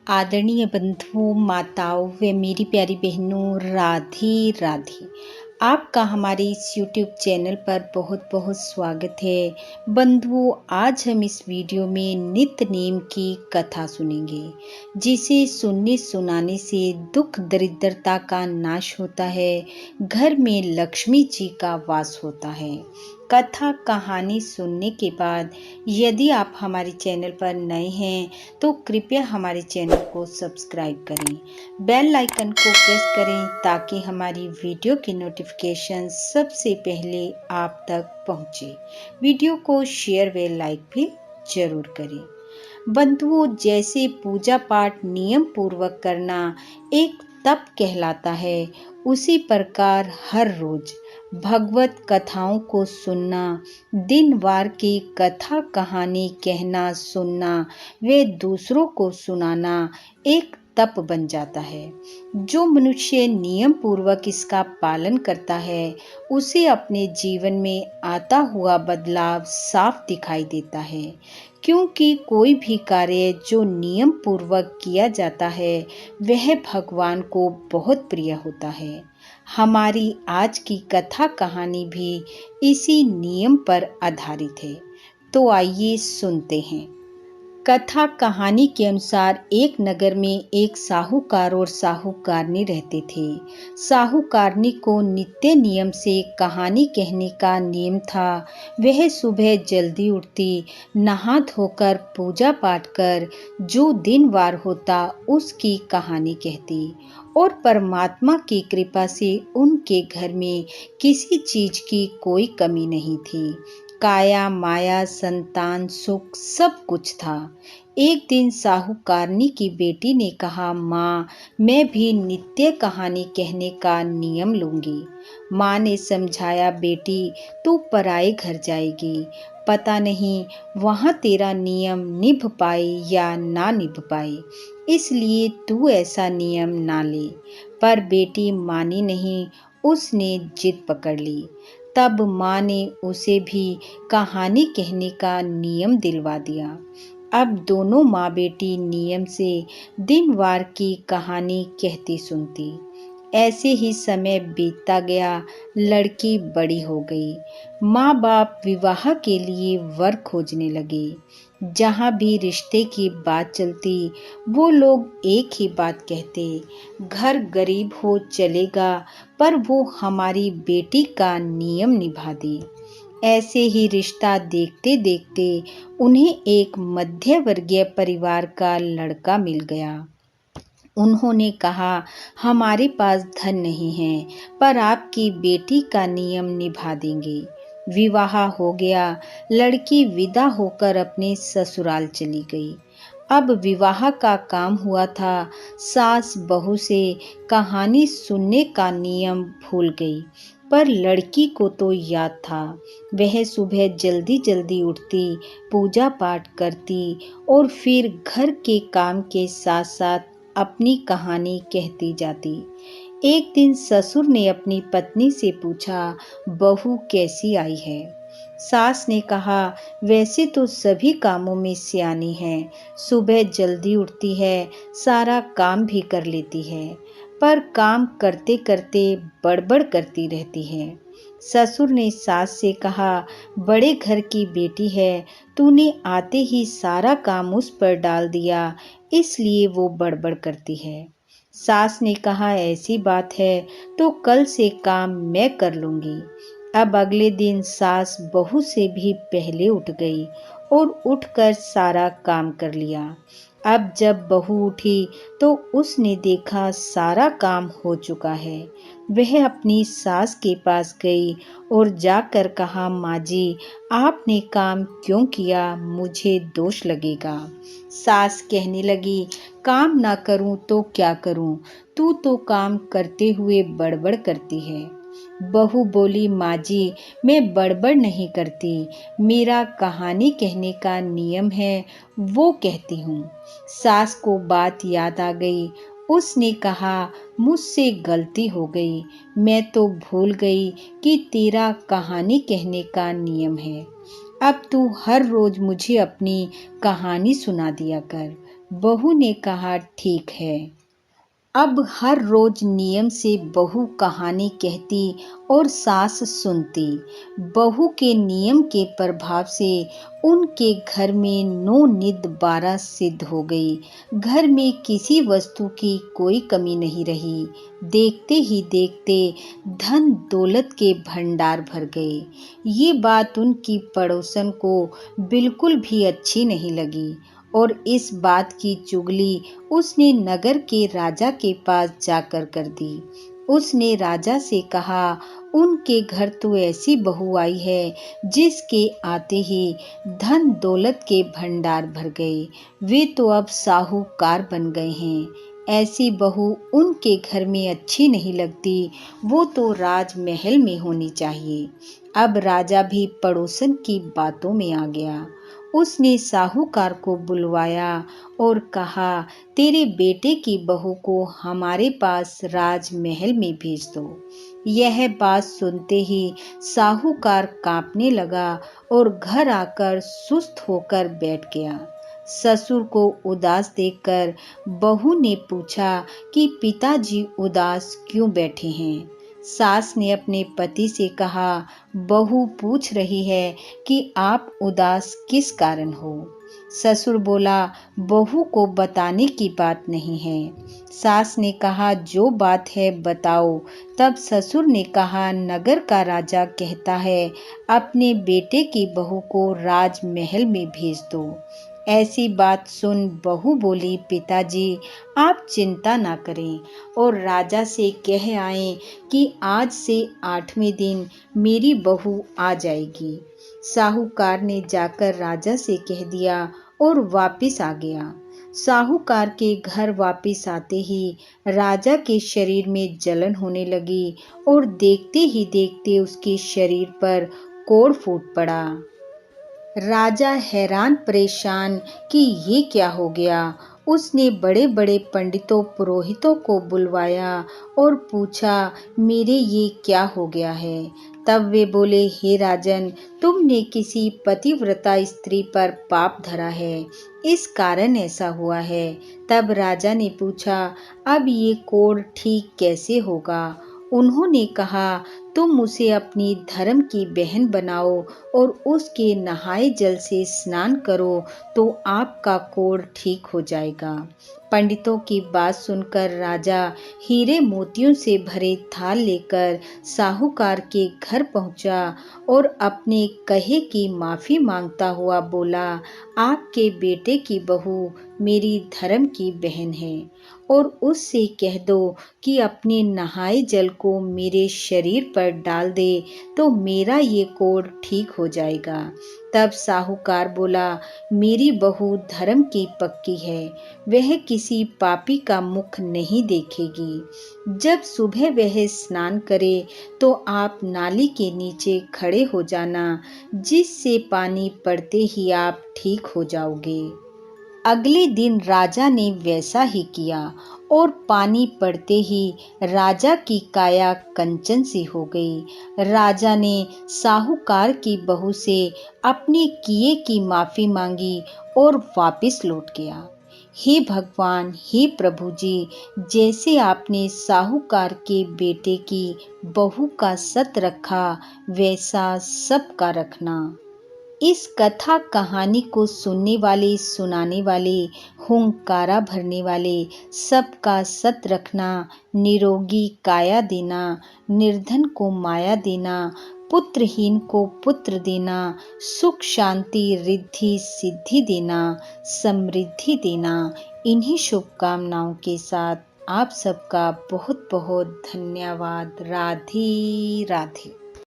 आदरणीय बंधुओं, माताओं व मेरी प्यारी बहनों, राधे राधे। आपका हमारे इस YouTube चैनल पर बहुत बहुत स्वागत है। बंधुओं, आज हम इस वीडियो में नित्य नेम की कथा सुनेंगे, जिसे सुनने सुनाने से दुख दरिद्रता का नाश होता है, घर में लक्ष्मी जी का वास होता है। कथा कहानी सुनने के बाद यदि आप हमारे चैनल पर नए हैं तो कृपया हमारे चैनल को सब्सक्राइब करें, बेल आइकन को प्रेस करें ताकि हमारी वीडियो की नोटिफिकेशन सबसे पहले आप तक पहुंचे। वीडियो को शेयर व लाइक भी जरूर करें। बंधुओं, जैसे पूजा पाठ नियम पूर्वक करना एक तप कहलाता है, उसी प्रकार हर रोज भगवत कथाओं को सुनना, दिन वार की कथा कहानी कहना सुनना वे दूसरों को सुनाना एक तप बन जाता है। जो मनुष्य नियम पूर्वक इसका पालन करता है, उसे अपने जीवन में आता हुआ बदलाव साफ दिखाई देता है, क्योंकि कोई भी कार्य जो नियम पूर्वक किया जाता है वह भगवान को बहुत प्रिय होता है। हमारी आज की कथा कहानी भी इसी नियम पर आधारित है, तो आइए सुनते हैं। कथा कहानी के अनुसार एक नगर में एक साहूकार और साहूकारनी रहते थे। साहूकारनी को नित्य नियम से कहानी कहने का नियम था। वह सुबह जल्दी उठती, नहा धोकर पूजा पाठ कर जो दिन वार होता उसकी कहानी कहती, और परमात्मा की कृपा से उनके घर में किसी चीज की कोई कमी नहीं थी। काया माया संतान सुख सब कुछ था। एक दिन साहूकारनी की बेटी ने कहा, माँ, मैं भी नित्य कहानी कहने का नियम लूंगी। माँ ने समझाया, बेटी, तू पराए घर जाएगी, पता नहीं वहां तेरा नियम निभ पाए या ना निभ पाए, इसलिए तू ऐसा नियम ना ले। पर बेटी मानी नहीं, उसने जिद पकड़ ली। तब माँ ने उसे भी कहानी कहने का नियम दिलवा दिया। अब दोनों माँ बेटी नियम से दिन वार की कहानी कहती सुनती। ऐसे ही समय बीतता गया। लड़की बड़ी हो गई। माँ बाप विवाह के लिए वर खोजने लगे। जहाँ भी रिश्ते की बात चलती, वो लोग एक ही बात कहते, घर गरीब हो चलेगा, पर वो हमारी बेटी का नियम निभा दे। ऐसे ही रिश्ता देखते देखते उन्हें एक मध्य वर्गीय परिवार का लड़का मिल गया। उन्होंने कहा, हमारे पास धन नहीं है, पर आपकी बेटी का नियम निभा देंगे। विवाह हो गया। लड़की विदा होकर अपने ससुराल चली गई। अब विवाह का काम हुआ था। सास बहू से कहानी सुनने का नियम भूल गई, पर लड़की को तो याद था। वह सुबह जल्दी जल्दी उठती, पूजा पाठ करती और फिर घर के काम के साथ साथ अपनी कहानी कहती जाती। एक दिन ससुर ने अपनी पत्नी से पूछा, बहू कैसी आई है? सास ने कहा, वैसे तो सभी कामों में सियानी है, सुबह जल्दी उठती है, सारा काम भी कर लेती है, पर काम करते करते बड़बड़ करती रहती है। ससुर ने सास से कहा, बड़े घर की बेटी है, तूने आते ही सारा काम उस पर डाल दिया, इसलिए वो बड़बड़ करती है। सास ने कहा, ऐसी बात है तो कल से काम मैं कर लूंगी। अब अगले दिन सास बहू से भी पहले उठ गई और उठकर सारा काम कर लिया। अब जब बहू उठी तो उसने देखा सारा काम हो चुका है। वह अपनी सास के पास गई और जाकर कहा, माँ जी, आपने काम क्यों किया? मुझे दोष लगेगा। सास कहने लगी, काम ना करूं तो क्या करूं, तू तो काम करते हुए बड़बड़ करती है। बहू बोली, माँ जी, मैं बड़बड़ नहीं करती, मेरा कहानी कहने का नियम है, वो कहती हूँ। सास को बात याद आ गई। उसने कहा, मुझसे गलती हो गई, मैं तो भूल गई कि तेरा कहानी कहने का नियम है। अब तू हर रोज मुझे अपनी कहानी सुना दिया कर। बहू ने कहा, ठीक है। अब हर रोज नियम से बहू कहानी कहती और सास सुनती। बहू के नियम के प्रभाव से उनके घर में 9 निद 12 सिद्ध हो गई। घर में किसी वस्तु की कोई कमी नहीं रही। देखते ही देखते धन दौलत के भंडार भर गए। ये बात उनकी पड़ोसन को बिल्कुल भी अच्छी नहीं लगी और इस बात की चुगली उसने नगर के राजा के पास जाकर कर दी। उसने राजा से कहा, उनके घर तो ऐसी बहू आई है जिसके आते ही धन दौलत के भंडार भर गए। वे तो अब साहूकार बन गए हैं। ऐसी बहू उनके घर में अच्छी नहीं लगती। वो तो राजमहल में होनी चाहिए। अब राजा भी पड़ोसन की बातों में आ गया। उसने साहूकार को बुलवाया और कहा, तेरे बेटे की बहू को हमारे पास राजमहल में भेज दो। यह बात सुनते ही साहूकार कांपने लगा और घर आकर सुस्त होकर बैठ गया। ससुर को उदास देखकर बहू ने पूछा कि पिताजी उदास क्यों बैठे हैं। सास ने अपने पति से कहा, बहू पूछ रही है कि आप उदास किस कारण हो। ससुर बोला, बहू को बताने की बात नहीं है। सास ने कहा, जो बात है बताओ। तब ससुर ने कहा, नगर का राजा कहता है अपने बेटे की बहू को राजमहल में भेज दो। ऐसी बात सुन बहू बोली, पिताजी आप चिंता ना करें और राजा से कह आए कि आज से 8वें दिन मेरी बहू आ जाएगी। साहूकार ने जाकर राजा से कह दिया और वापस आ गया। साहूकार के घर वापस आते ही राजा के शरीर में जलन होने लगी और देखते ही देखते उसके शरीर पर कोढ़ फूट पड़ा। राजा हैरान परेशान कि ये क्या हो गया। उसने बड़े बड़े पंडितों पुरोहितों को बुलवाया और पूछा, मेरे ये क्या हो गया है। तब वे बोले, हे राजन, तुमने किसी पतिव्रता स्त्री पर पाप धरा है, इस कारण ऐसा हुआ है। तब राजा ने पूछा, अब ये कोढ़ ठीक कैसे होगा। उन्होंने कहा, तुम उसे अपनी धर्म की बहन बनाओ और उसके नहाए जल से स्नान करो तो आपका कोढ़ ठीक हो जाएगा। पंडितों की बात सुनकर राजा हीरे मोतियों से भरे थाल लेकर साहूकार के घर पहुंचा और अपने कहे की माफी मांगता हुआ बोला, आपके बेटे की बहू मेरी धर्म की बहन है और उससे कह दो कि अपने नहाए जल को मेरे शरीर पर डाल दे तो मेरा ये कोढ़ ठीक हो जाएगा। तब साहूकार बोला, मेरी बहू धर्म की पक्की है, वह किसी पापी का मुख नहीं देखेगी। जब सुबह वह स्नान करे तो आप नाली के नीचे खड़े हो जाना, जिससे पानी पड़ते ही आप ठीक हो जाओगे। अगले दिन राजा ने वैसा ही किया और पानी पड़ते ही राजा की काया कंचन सी हो गई। राजा ने साहूकार की बहू से अपने किए की माफी मांगी और वापस लौट गया। हे भगवान, हे प्रभु जी, जैसे आपने साहूकार के बेटे की बहू का सत रखा, वैसा सबका रखना। इस कथा कहानी को सुनने वाले, सुनाने वाले, हुंकारा भरने वाले सबका सत रखना, निरोगी काया देना, निर्धन को माया देना, पुत्रहीन को पुत्र देना, सुख शांति रिद्धि सिद्धि देना, समृद्धि देना, इन्हीं शुभकामनाओं के साथ आप सबका बहुत बहुत धन्यवाद। राधे राधे।